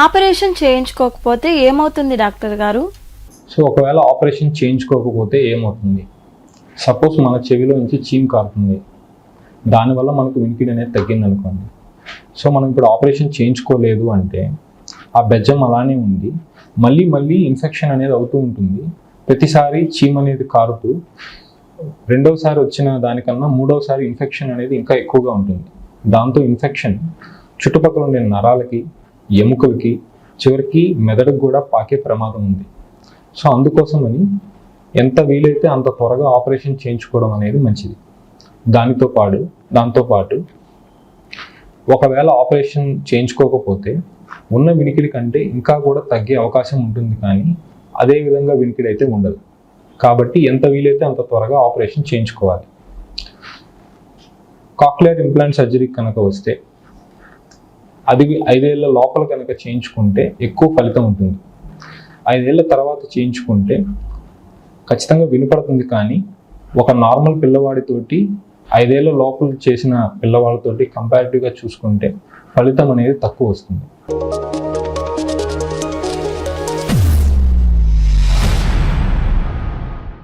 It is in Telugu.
ఆపరేషన్ చేయించుకోకపోతే ఏమవుతుంది డాక్టర్ గారు? సో ఒకవేళ ఆపరేషన్ చేయించుకోకపోతే ఏమవుతుంది? సపోజ్ మన చెవిలో నుంచి చీమ్ కారుతుంది, దానివల్ల మనకు వినికిడి అనేది తగ్గింది అనుకోండి. సో మనం ఇప్పుడు ఆపరేషన్ చేయించుకోలేదు అంటే ఆ బెజ్జం అలానే ఉంది, మళ్ళీ మళ్ళీ ఇన్ఫెక్షన్ అనేది అవుతూ ఉంటుంది. ప్రతిసారి చీమ్ అనేది కారుతూ రెండవసారి వచ్చిన దానికన్నా మూడవసారి ఇన్ఫెక్షన్ అనేది ఇంకా ఎక్కువగా ఉంటుంది. దాంతో ఇన్ఫెక్షన్ చుట్టుపక్కల ఉండే నరాలకి, ఎముకలకి, చివరికి మెదడుకు కూడా పాకే ప్రమాదం ఉంది. సో అందుకోసమని ఎంత వీలైతే అంత త్వరగా ఆపరేషన్ చేయించుకోవడం అనేది మంచిది. దాంతోపాటు ఒకవేళ ఆపరేషన్ చేయించుకోకపోతే ఉన్న వినికిడి కంటే ఇంకా కూడా తగ్గే అవకాశం ఉంటుంది, కానీ అదే విధంగా వినికిడి అయితే ఉండదు. కాబట్టి ఎంత వీలైతే అంత త్వరగా ఆపరేషన్ చేయించుకోవాలి. కాక్లియర్ ఇంప్లాంట్ సర్జరీ కనుక వస్తే అది 5 ఏళ్ల లోపల కనుక చేయించుకుంటే ఎక్కువ ఫలితం ఉంటుంది. 5 ఏళ్ల తర్వాత చేయించుకుంటే ఖచ్చితంగా వినపడుతుంది, కానీ ఒక నార్మల్ పిల్లవాడితోటి 5 ఏళ్ల లోపల చేసిన పిల్లవాళ్ళతోటి కంపారిటివ్గా చూసుకుంటే ఫలితం అనేది తక్కువ వస్తుంది.